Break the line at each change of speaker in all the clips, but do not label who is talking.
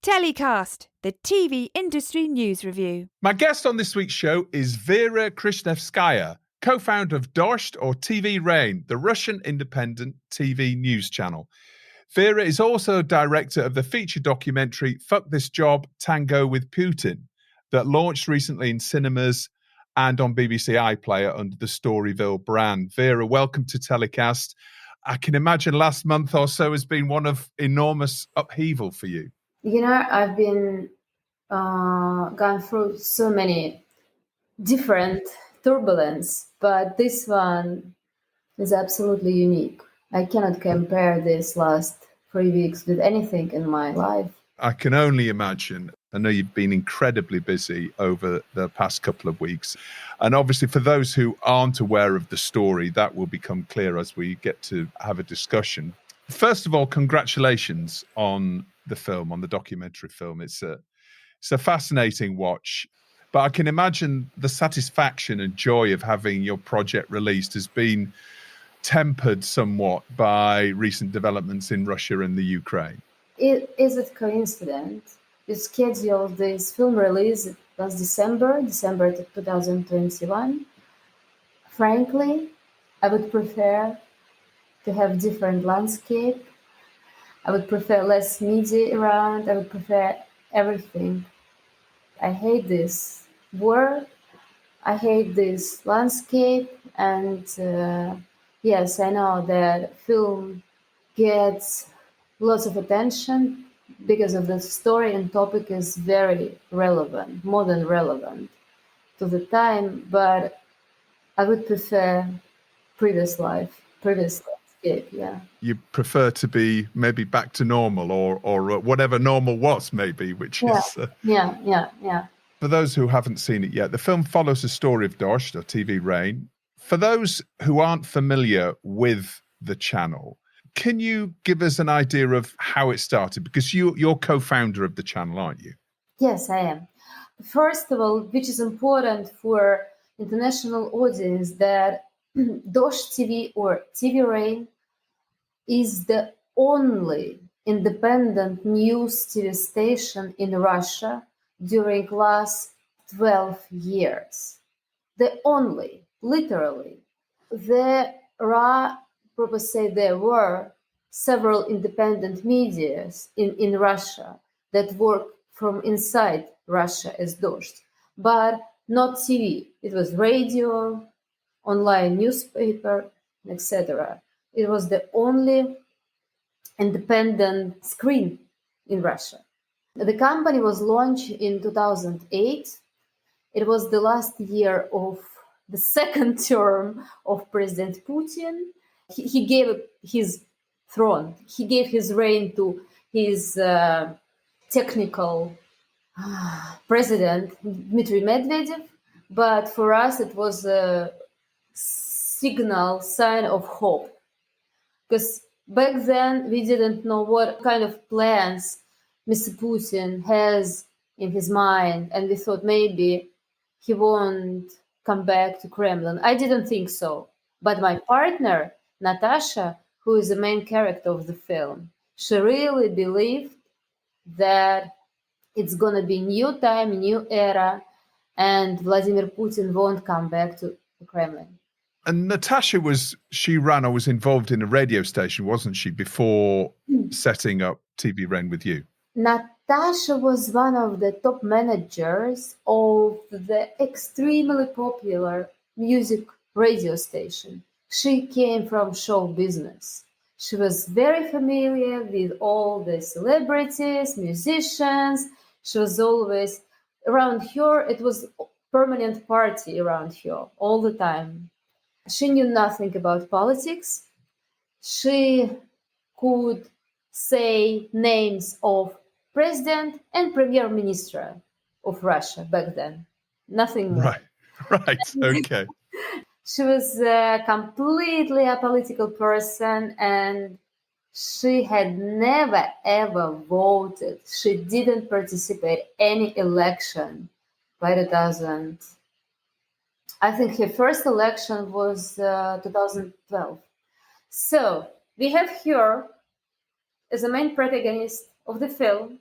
TellyCast, the TV industry news review.
My guest on this week's show is Vera Krichevskaya, co-founder of Dozhd, or TV Rain, the Russian independent TV news channel. Vera is also director of the feature documentary Fuck This Job, Tango with Putin, that launched recently in cinemas and on BBC iPlayer under the Storyville brand. Vera, welcome to TellyCast. I can imagine last month or so has been one of enormous upheaval for you.
You know, I've been gone through so many different turbulence, but this one is absolutely unique. I cannot compare this last 3 weeks with anything in my life.
I can only imagine. I know you've been incredibly busy over the past couple of weeks. And obviously, for those who aren't aware of the story, that will become clear as we get to have a discussion. First of all, congratulations on the film, on the documentary film. It's a fascinating watch. But I can imagine the satisfaction and joy of having your project released has been tempered somewhat by recent developments in Russia and the Ukraine.
Is it coincidence? You scheduled this film release last December 2021. Frankly, I would prefer to have different landscape. I would prefer less media around. I would prefer everything. I hate this war. I hate this landscape. And yes, I know that film gets lots of attention because of the story and topic is very relevant, more than relevant to the time. But I would prefer previous landscape, yeah.
You prefer to be maybe back to normal or whatever normal was, maybe, which is...
Yeah.
For those who haven't seen it yet, the film follows the story of Dozhd, or TV Rain. For those who aren't familiar with the channel, can you give us an idea of how it started? Because you're co-founder of the channel, aren't you?
Yes, I am. First of all, which is important for international audience, that Dozhd TV or TV Rain is the only independent news TV station in Russia during last 12 years. The only, literally. There were several independent medias in Russia that work from inside Russia as Dozhd, but not TV. It was radio, online newspaper, etc. It was the only independent screen in Russia. The company was launched in 2008. It was the last year of the second term of President Putin. He gave his throne, he gave his reign to his technical president, Dmitry Medvedev. But for us, it was a sign of hope. Because back then, we didn't know what kind of plans Mr. Putin has in his mind. And we thought maybe he won't come back to Kremlin. I didn't think so. But my partner, Natasha, who is the main character of the film, she really believed that it's going to be new time, new era, and Vladimir Putin won't come back to the Kremlin.
And Natasha was involved in a radio station, wasn't she, before setting up TV Rain with you?
Natasha was one of the top managers of the extremely popular music radio station. She came from show business. She was very familiar with all the celebrities, musicians. She was always around her. It was a permanent party around her all the time. She knew nothing about politics. She could say names of president and premier minister of Russia back then. Nothing more.
Right. Okay.
She was a completely apolitical person, and she had never ever voted. She didn't participate any election by 2000. I think her first election was 2012. So we have her as a main protagonist of the film,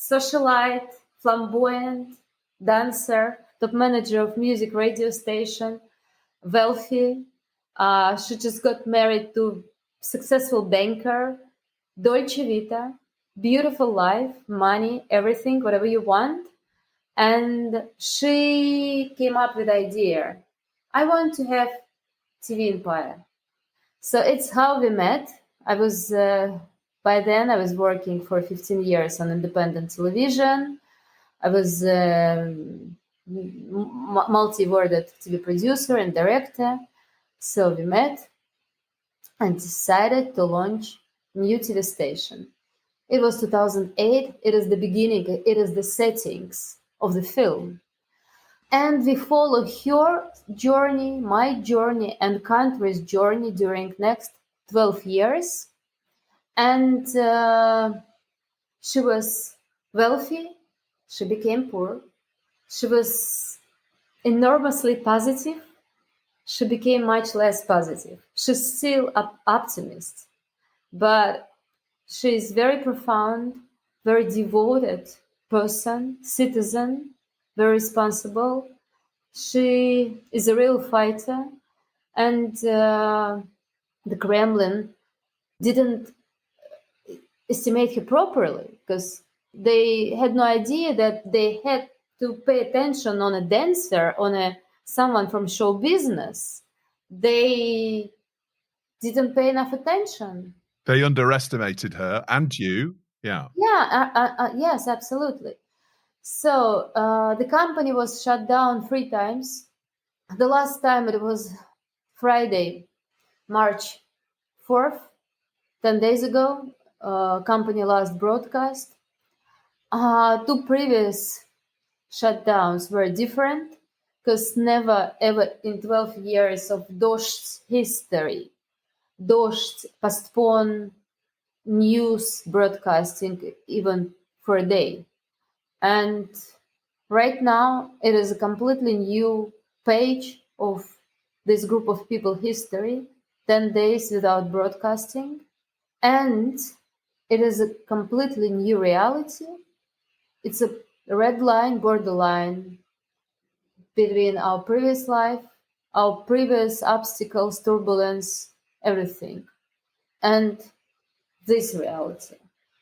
socialite, flamboyant, dancer, top manager of music radio station, wealthy. She just got married to successful banker, Dolce Vita, beautiful life, money, everything, whatever you want. And she came up with the idea, I want to have TV empire. So it's how we met. I was by then I was working for 15 years on independent television. I was multi-awarded TV producer and director. So we met and decided to launch new TV station. It was 2008. It is the beginning. It is the settings of the film. And we follow her journey, my journey, and country's journey during next 12 years. And she was wealthy. She became poor. She was enormously positive. She became much less positive. She's still an optimist, but she is very profound, very devoted person, citizen, very responsible. She is a real fighter, and the Kremlin didn't estimate her properly because they had no idea that they had to pay attention on a dancer, on someone from show business. They didn't pay enough attention.
They underestimated her and you. Yeah.
Yeah, yes, absolutely. So the company was shut down 3 times. The last time it was Friday, March 4th, 10 days ago. Company last broadcast. 2 previous shutdowns were different because never ever in 12 years of Dozht's history, Dozht postponed news broadcasting even for a day. And right now it is a completely new page of this group of people history, 10 days without broadcasting. And it is a completely new reality. It's a red line, borderline between our previous life, our previous obstacles, turbulence, everything, and this reality.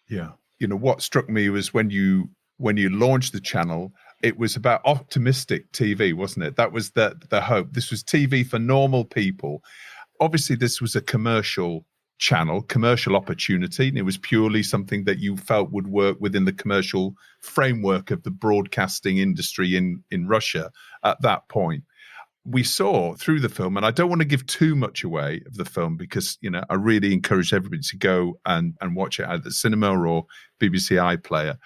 Yeah. You know, what struck me was when you launched the channel, it was about optimistic TV, wasn't it? That was the hope. This was TV for normal people. Obviously, this was a commercial channel, commercial opportunity, and it was purely something that you felt would work within the commercial framework of the broadcasting industry in Russia at that point. We saw through the film, and I don't want to give too much away of the film because, you know, I really encourage everybody to go and watch it at the cinema or BBC iPlayer.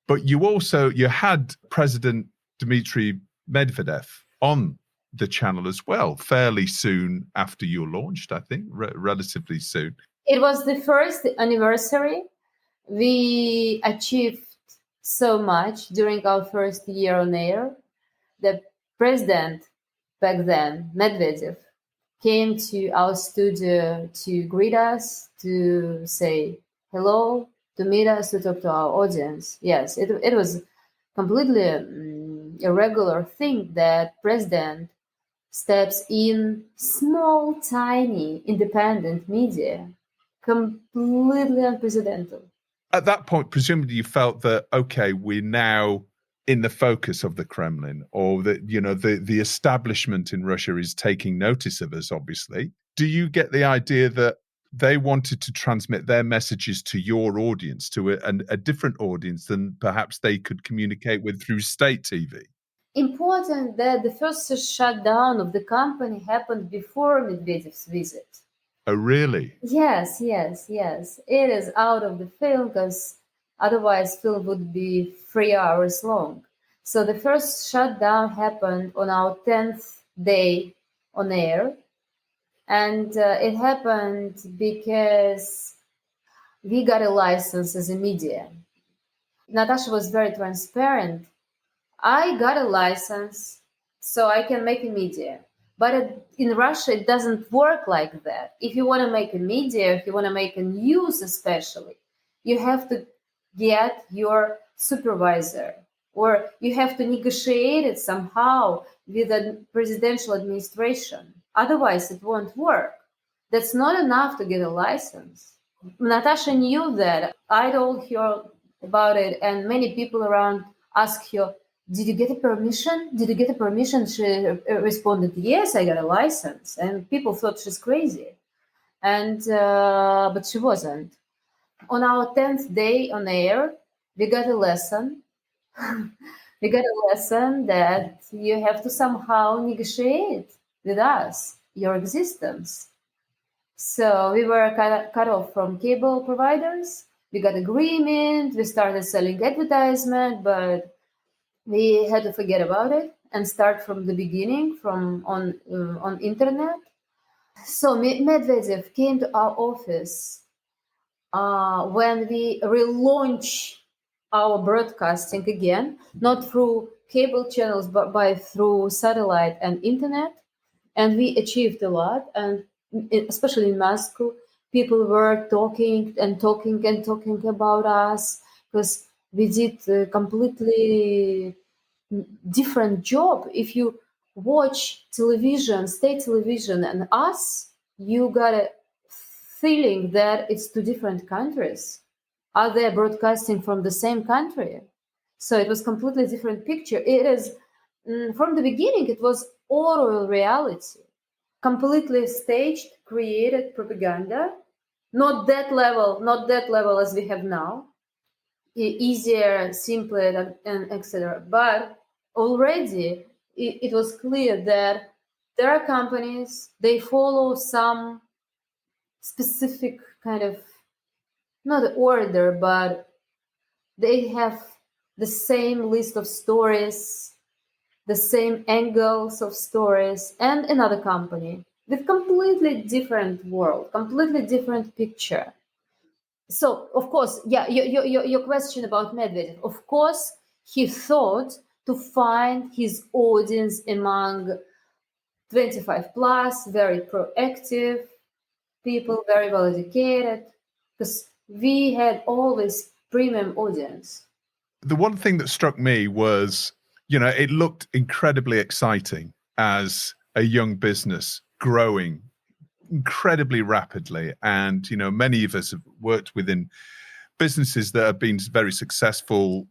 But you had President Dmitry Medvedev on the channel as well, fairly soon after you launched, I think, relatively soon.
It was the first anniversary. We achieved so much during our first year on air. The president back then, Medvedev, came to our studio to greet us, to say hello, to meet us, to talk to our audience. Yes, it was completely a regular thing that president steps in small, tiny, independent media. Completely unprecedented.
At that point, presumably you felt that, okay, we're now in the focus of the Kremlin, or that, you know, the establishment in Russia is taking notice of us, obviously. Do you get the idea that they wanted to transmit their messages to your audience, to a different audience than perhaps they could communicate with through state TV?
Important that the first shutdown of the company happened before Medvedev's visit.
Oh, really?
Yes. It is out of the film because otherwise film would be 3 hours long. So the first shutdown happened on our 10th day on air. And it happened because we got a license as a media. Natasha was very transparent. I got a license so I can make a media. But in Russia, it doesn't work like that. If you want to make a media, if you want to make a news especially, you have to get your supervisor, or you have to negotiate it somehow with the presidential administration. Otherwise, it won't work. That's not enough to get a license. Natasha knew that. I told her about it, and many people around asked her, "Did you get a permission? Did you get a permission?" She responded, "Yes, I got a license." And people thought she's crazy, and but she wasn't. On our 10th day on air, we got a lesson. We got a lesson that you have to somehow negotiate with us your existence. So we were cut off from cable providers. We got agreement. We started selling advertisement, but we had to forget about it and start from the beginning, from on internet. So Medvedev came to our office when we relaunch our broadcasting again, not through cable channels, but by through satellite and internet. And we achieved a lot. And especially in Moscow, people were talking about us, because we did a completely different job. If you watch television, state television, and us, you got a feeling that it's two different countries. Are they broadcasting from the same country? So it was completely different picture. It is from the beginning, it was oral reality, completely staged, created propaganda. Not that level as we have now, easier, simpler, and etc. But already it was clear that there are companies, they follow some specific kind of, not order, but they have the same list of stories, the same angles of stories, and another company with completely different world, completely different picture. So, of course, yeah, your question about Medvedev, of course, he thought to find his audience among 25 plus, very proactive people, very well educated, because we had always premium audience.
The one thing that struck me was, it looked incredibly exciting as a young business growing incredibly rapidly. And, many of us have worked within businesses that have been very successful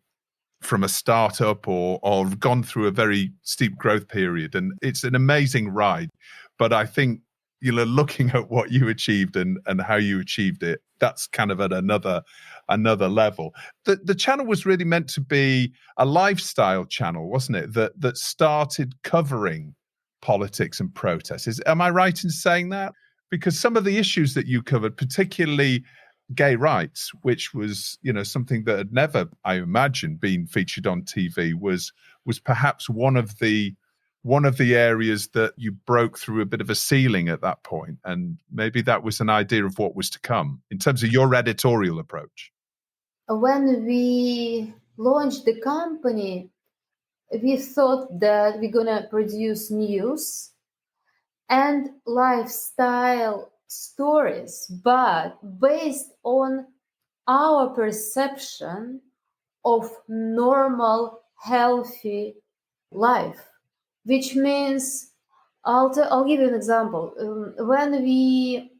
from a startup or gone through a very steep growth period. And it's an amazing ride. But I think, looking at what you achieved and how you achieved it, that's kind of at another level. The channel was really meant to be a lifestyle channel, wasn't it? That started covering politics and protests. Am I right in saying that? Because some of the issues that you covered, particularly gay rights, which was, something that had never, I imagine, been featured on TV, was perhaps one of the areas that you broke through a bit of a ceiling at that point. And maybe that was an idea of what was to come in terms of your editorial approach.
When we launched the company, we thought that we're going to produce news and lifestyle stories, but based on our perception of normal, healthy life, which means, I'll give you an example. When we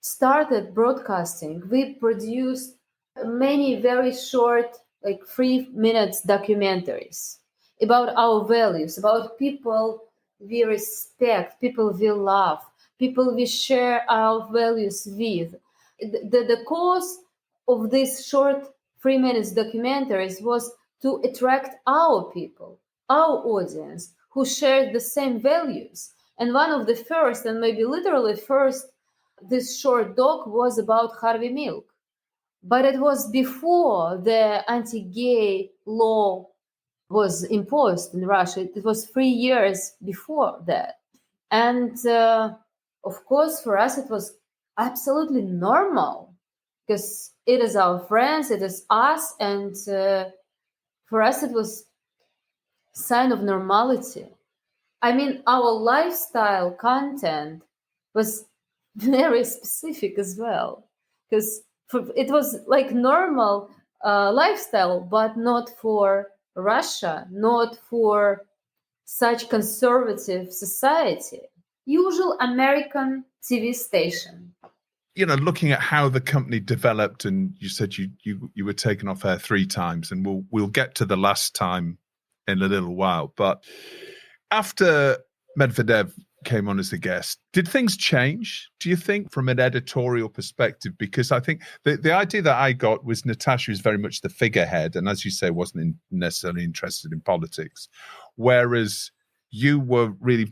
started broadcasting, we produced many very short, like 3 minutes documentaries about our values, about people we respect, people we love, people we share our values with. The cause of these short 3 minutes documentaries was to attract our people, our audience, who shared the same values. And one of the first, and maybe literally first, this short doc was about Harvey Milk. But it was before the anti-gay law was imposed in Russia. It was 3 years before that. And of course, for us, it was absolutely normal, because it is our friends, it is us. And for us, it was a sign of normality. I mean, our lifestyle content was very specific as well, because it was like normal lifestyle, but not for Russia, not for such conservative society. Usual American TV station.
Looking at how the company developed, and you said you were taken off air 3 times, and we'll get to the last time in a little while. But after Medvedev came on as a guest, did things change, do you think, from an editorial perspective? Because I think the idea that I got was Natasha is very much the figurehead, and as you say, wasn't necessarily interested in politics, whereas you were really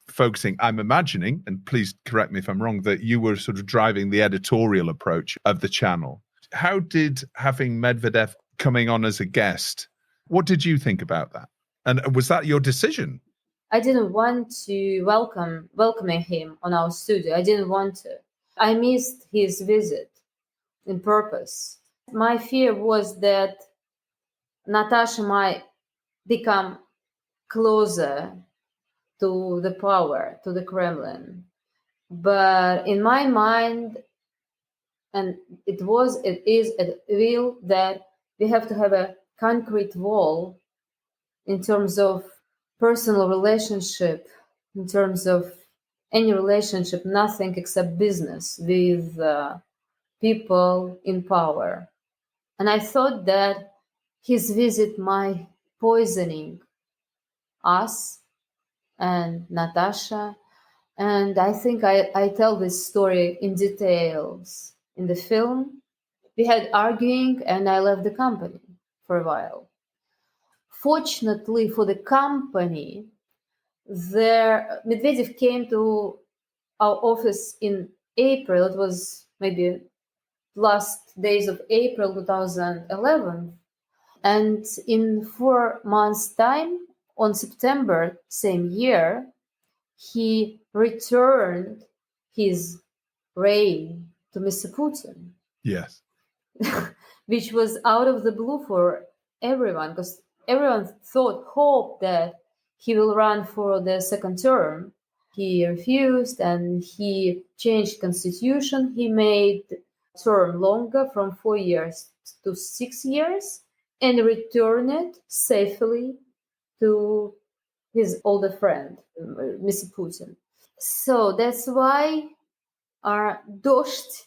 focusing, I'm imagining, and please correct me if I'm wrong, that you were sort of driving the editorial approach of the channel. How did having Medvedev coming on as a guest, what did you think about that? And was that your decision?
I didn't want to welcoming him on our studio. I didn't want to. I missed his visit in purpose. My fear was that Natasha might become closer to the power, to the Kremlin. But in my mind, and it is a will that we have to have a concrete wall in terms of personal relationship, in terms of any relationship, nothing except business with people in power. And I thought that his visit might poisoning us and Natasha. And I think I tell this story in details in the film. We had arguing and I left the company for a while. Fortunately for the company, Medvedev came to our office in April. It was maybe last days of April 2011. And in 4 months' time, on September same year, he returned his reign to Mr. Putin.
Yes.
Which was out of the blue for everyone, because everyone hoped that he will run for the second term. He refused and he changed constitution. He made term longer from 4 years to 6 years and returned it safely to his older friend, Mr. Putin. So that's why our Dozht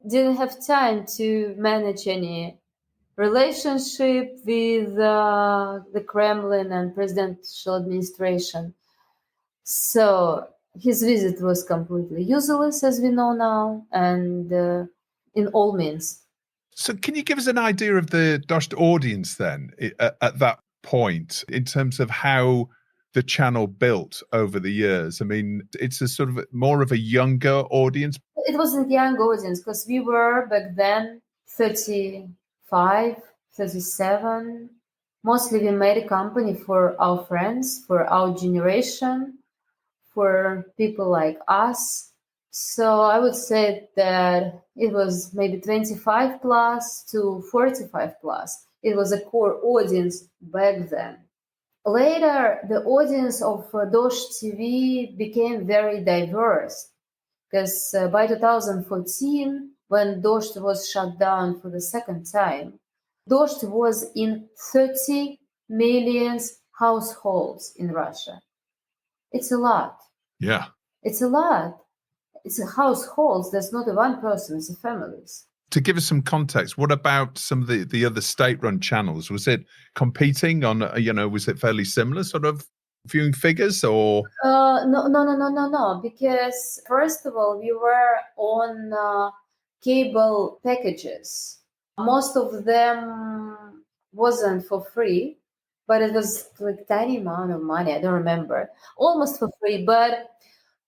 didn't have time to manage any relationship with the Kremlin and presidential administration. So his visit was completely useless, as we know now, and in all means.
So can you give us an idea of the Dozht audience then at that point in terms of how the channel built over the years? I mean, it's a sort of more of a younger audience.
It wasn't a young audience because we were back then 35, 37. Mostly we made a company for our friends, for our generation, for people like us. So I would say that it was maybe 25 plus to 45 plus. It was a core audience back then. Later, the audience of Dozht TV became very diverse because by 2014, when Dozht was shut down for the second time, Dozht was in 30 million households in Russia. It's a lot.
Yeah.
It's a lot. It's a households. There's not a one person, it's a families.
To give us some context, what about some of the other state-run channels? Was it competing on, was it fairly similar sort of viewing figures or?
No. Because first of all, we were on cable packages. Most of them wasn't for free, but it was like tiny amount of money. I don't remember. Almost for free, but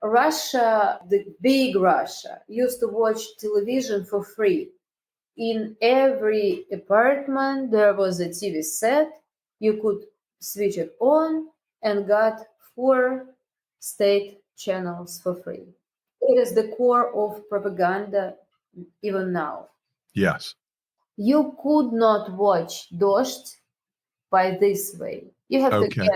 Russia, the big Russia, used to watch television for free. In every apartment, there was a TV set. You could switch it on and got 4 state channels for free. It is the core of propaganda even now.
Yes.
You could not watch Dozht by this way. You have to get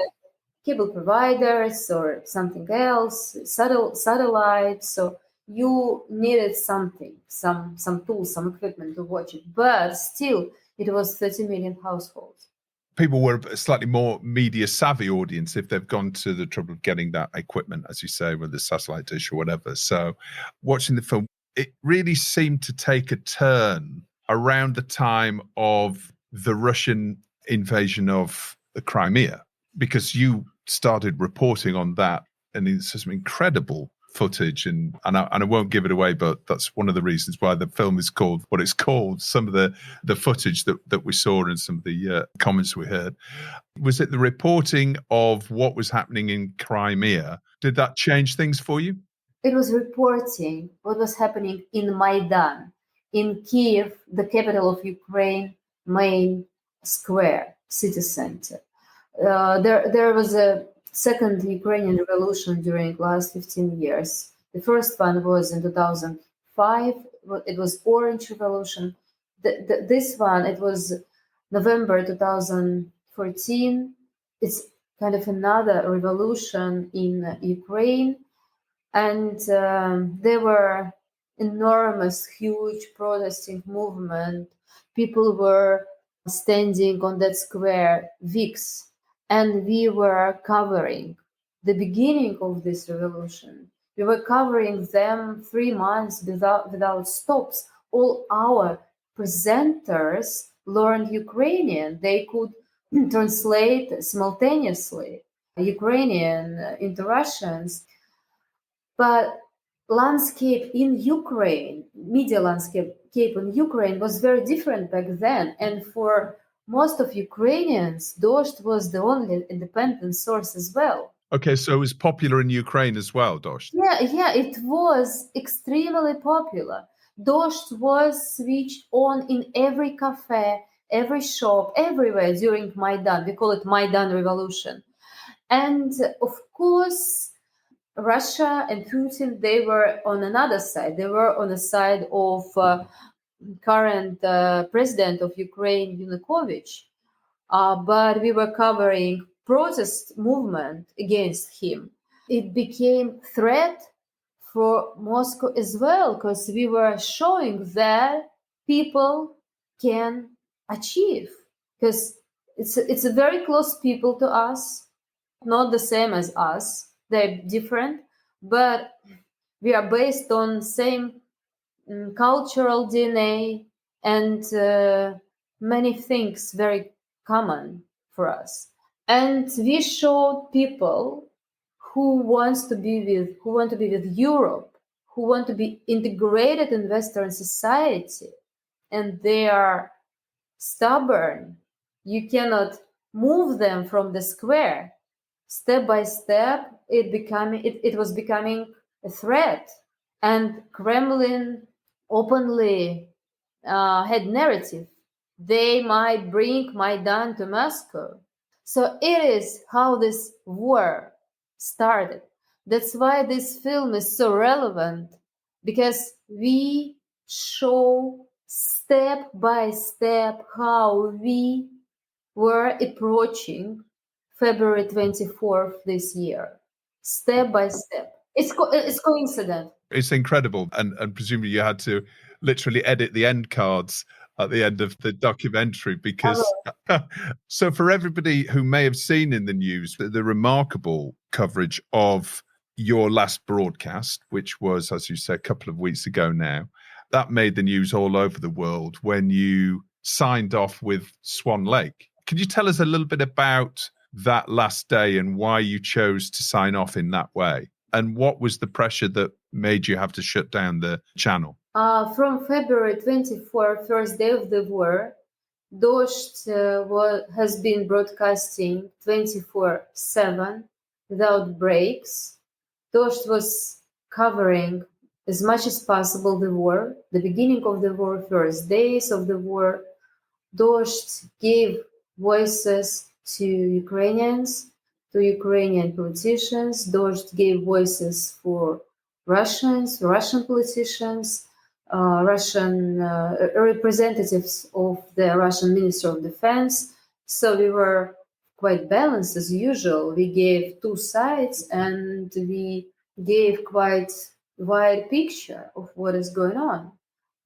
cable providers or something else, satellite. So you needed something, some tools, some equipment to watch it. But still, it was 30 million households.
People were a slightly more media savvy audience if they've gone to the trouble of getting that equipment, as you say, with the satellite dish or whatever. So watching the film, it really seemed to take a turn around the time of the Russian invasion of the Crimea, because you started reporting on that, and it's some incredible footage, and I won't give it away, but that's one of the reasons why the film is called what it's called. Some of the footage that we saw and some of the comments we heard. Was it the reporting of what was happening in Crimea? Did that change things for you?
It was reporting what was happening in Maidan, in Kiev, the capital of Ukraine, main square, city center. There was a second Ukrainian revolution during last 15 years. The first one was in 2005. It was Orange Revolution. This one, it was November 2014. It's kind of another revolution in Ukraine. And there were enormous, huge protesting movement. People were standing on that square weeks, and we were covering the beginning of this revolution. We were covering them 3 months without stops. All our presenters learned Ukrainian. They could translate simultaneously Ukrainian into Russians. But landscape in Ukraine, media landscape in Ukraine was very different back then. And for most of Ukrainians, Dozhd was the only independent source as well.
Okay, so it was popular in Ukraine as well, Dozhd?
Yeah, it was extremely popular. Dozhd was switched on in every cafe, every shop, everywhere during Maidan. We call it Maidan Revolution. And of course, Russia and Putin, they were on another side. They were on the side of current president of Ukraine, Yanukovych. But we were covering protest movement against him. It became threat for Moscow as well, because we were showing that people can achieve. Because it's a very close people to us, not the same as us. They're different, but we are based on same cultural DNA and many things very common for us. And we showed people who want to be with Europe, who want to be integrated in Western society, and they are stubborn. You cannot move them from the square. Step by step, it was becoming a threat, and Kremlin openly had narrative. They might bring Maidan to Moscow. So it is how this war started. That's why this film is so relevant, because we show step by step how we were approaching February 24th this year, step by step. It's coincident.
It's incredible. And presumably you had to literally edit the end cards at the end of the documentary, because so for everybody who may have seen in the news the remarkable coverage of your last broadcast, which was, as you said, a couple of weeks ago now, that made the news all over the world when you signed off with Swan Lake. Can you tell us a little bit about that last day and why you chose to sign off in that way? And what was the pressure that made you have to shut down the channel?
From February 24th, first day of the war, Dozht has been broadcasting 24/7 without breaks. Dozht was covering as much as possible the war, the beginning of the war, first days of the war. Dozht gave voices to Ukrainians, to Ukrainian politicians. Dozht gave voices for Russians, Russian politicians, Russian representatives of the Russian Minister of Defense. So we were quite balanced as usual. We gave two sides and we gave quite wide picture of what is going on.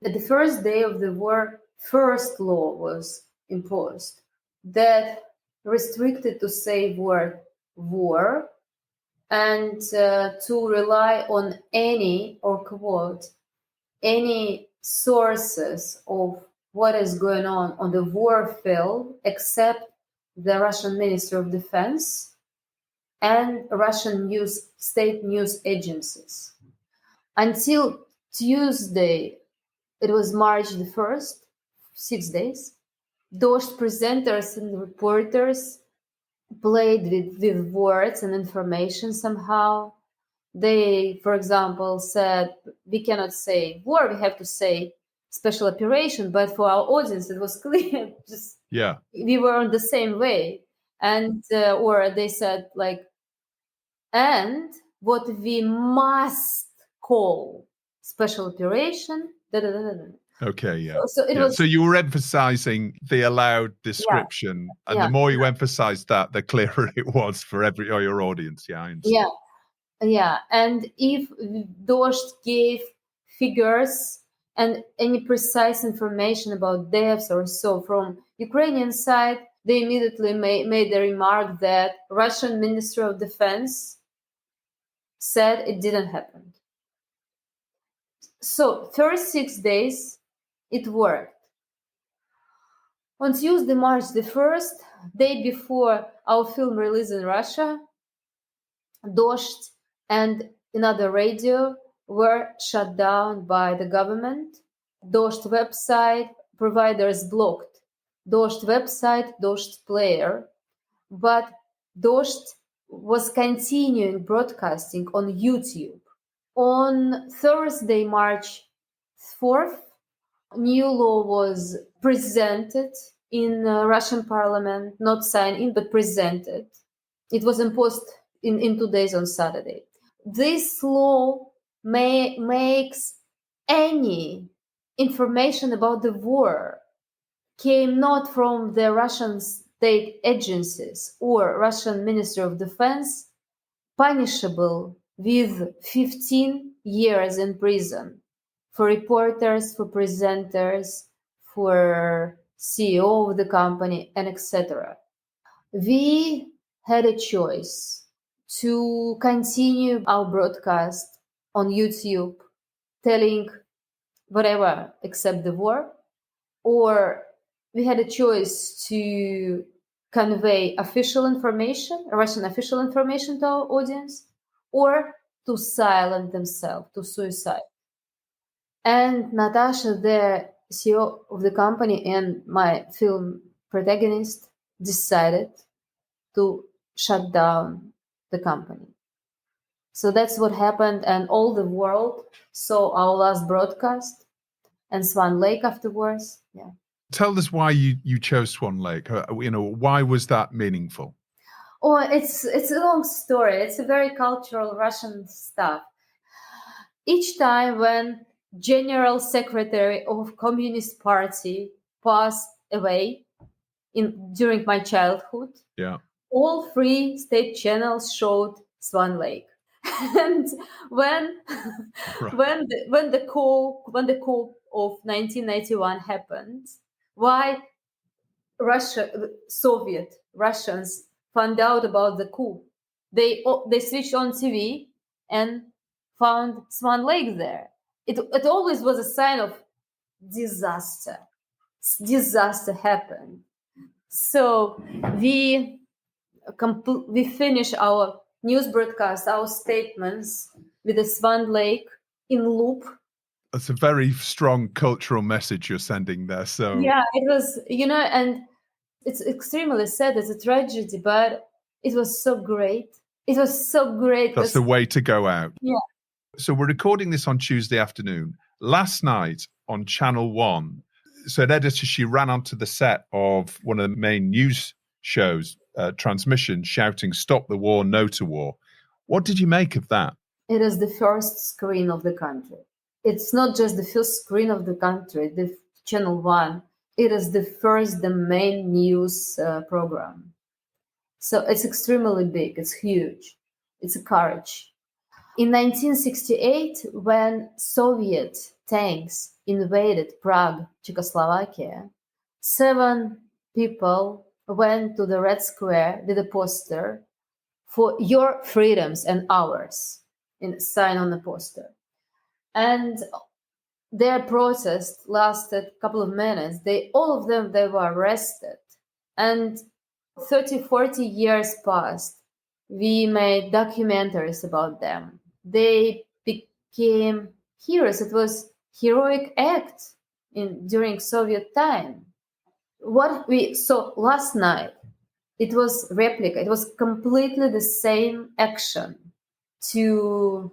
At the first day of the war, first law was imposed that restricted to say word war and to rely on any, or quote, any sources of what is going on the war field except the Russian Ministry of Defense and Russian state news agencies. Until Tuesday, it was March the 1st, 6 days, Dozht presenters and reporters played with words and information somehow. They, for example, said, we cannot say war, we have to say special operation, but for our audience, it was clear. Just we were on the same way. And, or they said like, and what we must call special operation, da, da, da, da, da.
Okay, yeah.
So it was.
So you were emphasizing the allowed description, and the more you emphasized that, the clearer it was for your audience. Yeah, I understand.
Yeah. And if Dozht gave figures and any precise information about deaths or so from Ukrainian side, they immediately made the remark that Russian Ministry of Defense said it didn't happen. So first 6 days, it worked. On Tuesday, March the 1st, day before our film release in Russia, Dozht and another radio were shut down by the government. Dozht website providers blocked. Dozht website, Dozht player. But Dozht was continuing broadcasting on YouTube. On Thursday, March 4th, new law was presented in Russian parliament, not signed in, but presented. It was imposed in 2 days on Saturday. This law makes any information about the war came not from the Russian state agencies or Russian Ministry of Defense punishable with 15 years in prison for reporters, for presenters, for CEO of the company, and etc. We had a choice to continue our broadcast on YouTube, telling whatever except the war, or we had a choice to convey official information, Russian official information to our audience, or to silence themselves, to suicide. And Natasha, the CEO of the company and my film protagonist, decided to shut down the company. So that's what happened, and all the world saw our last broadcast and Swan Lake afterwards. Yeah.
Tell us why you chose Swan Lake. Why was that meaningful?
Oh, it's a long story. It's a very cultural Russian stuff. Each time when General Secretary of Communist Party passed away during my childhood, all 3 state channels showed Swan Lake. And when the coup of 1991 happened, why Russians found out about the coup, they switched on TV and found Swan Lake there. It always was a sign of disaster. Disaster happened. So we finish our news broadcast, our statements with the Swan Lake in loop.
That's a very strong cultural message you're sending there. So
yeah, it was, and it's extremely sad. It's a tragedy, but it was so great. It was so great.
That's the way to go out.
Yeah.
So we're recording this on Tuesday afternoon. Last night on Channel 1, so an editor, she ran onto the set of one of the main news shows, transmission, shouting, "Stop the war, no to war." What did you make of that?
It is the first screen of the country. It's not just the first screen of the country, the Channel 1. It is the main news program. So it's extremely big. It's huge. It's a courage. In 1968, when Soviet tanks invaded Prague, Czechoslovakia, 7 people went to the Red Square with a poster for your freedoms and ours, in sign on the poster. And their protest lasted a couple of minutes. All of them were arrested. And 30, 40 years passed. We made documentaries about them. They became heroes. It was heroic act during Soviet time. What we saw last night, it was replica. It was completely the same action to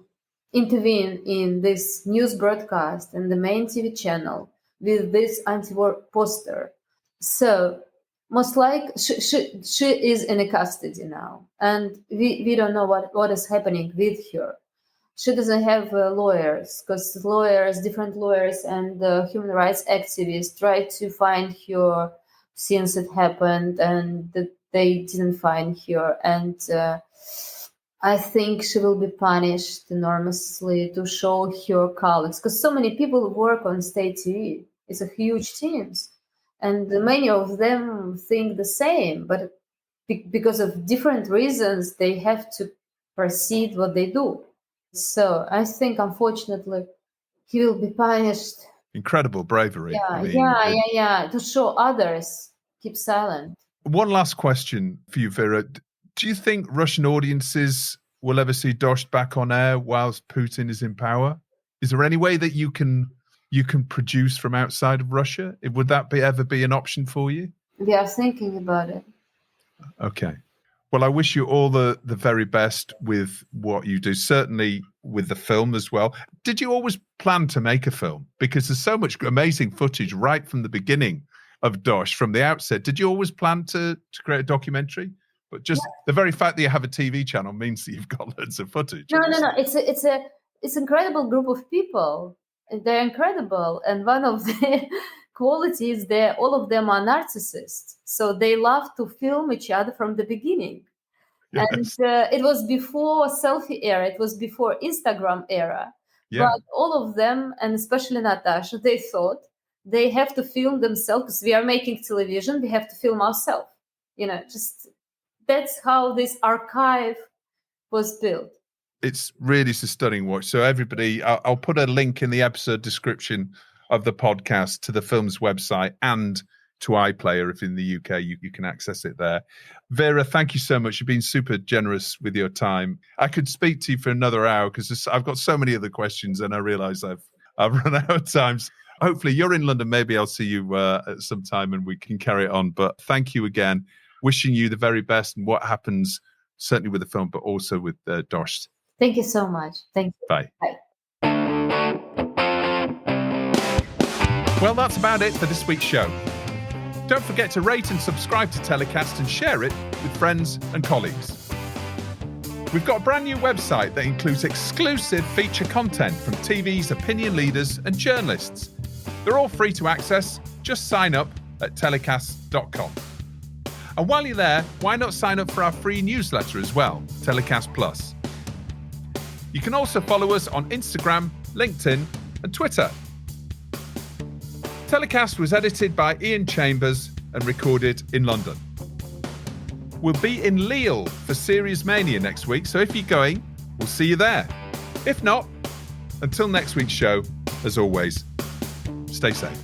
intervene in this news broadcast and the main TV channel with this anti-war poster. So most likely she is in a custody now, and we don't know what is happening with her. She doesn't have lawyers, because different lawyers and human rights activists tried to find her since it happened, and they didn't find her. And I think she will be punished enormously to show her colleagues, because so many people work on state TV. It's a huge team, and many of them think the same, but because of different reasons, they have to proceed what they do. So I think, unfortunately, he will be punished.
Incredible bravery.
Yeah. To show others, keep silent.
One last question for you, Vera. Do you think Russian audiences will ever see Dozhd back on air whilst Putin is in power? Is there any way that you can produce from outside of Russia? Would that ever be an option for you?
We are thinking about it.
Okay. Well, I wish you all the very best with what you do, certainly with the film as well. Did you always plan to make a film? Because there's so much amazing footage right from the beginning of Dozhd, from the outset. Did you always plan to create a documentary? But just the very fact that you have a TV channel means that you've got loads of footage.
No. It's an incredible group of people. They're incredible. And one of the qualities there, all of them are narcissists. So they love to film each other from the beginning. Yes. And it was before selfie era. It was before Instagram era. Yeah. But all of them, and especially Natasha, they thought they have to film themselves, because we are making television. We have to film ourselves. That's how this archive was built.
It's really a stunning watch. So everybody, I'll put a link in the episode description of the podcast to the film's website and to iPlayer. If in the UK, you can access it there. Vera, thank you so much. You've been super generous with your time. I could speak to you for another hour because I've got so many other questions, and I realise I've run out of time. Hopefully you're in London. Maybe I'll see you at some time and we can carry it on. But thank you again. Wishing you the very best and what happens, certainly with the film, but also with Dozhd.
Thank you so much. Thank you.
Bye.
Bye.
Well, that's about it for this week's show. Don't forget to rate and subscribe to TellyCast and share it with friends and colleagues. We've got a brand new website that includes exclusive feature content from TV's opinion leaders and journalists. They're all free to access. Just sign up at TellyCast.com. And while you're there, why not sign up for our free newsletter as well, TellyCast Plus. You can also follow us on Instagram, LinkedIn, and Twitter. TellyCast was edited by Ian Chambers and recorded in London. We'll be in Lille for Series Mania next week, so if you're going, we'll see you there. If not, until next week's show, as always, stay safe.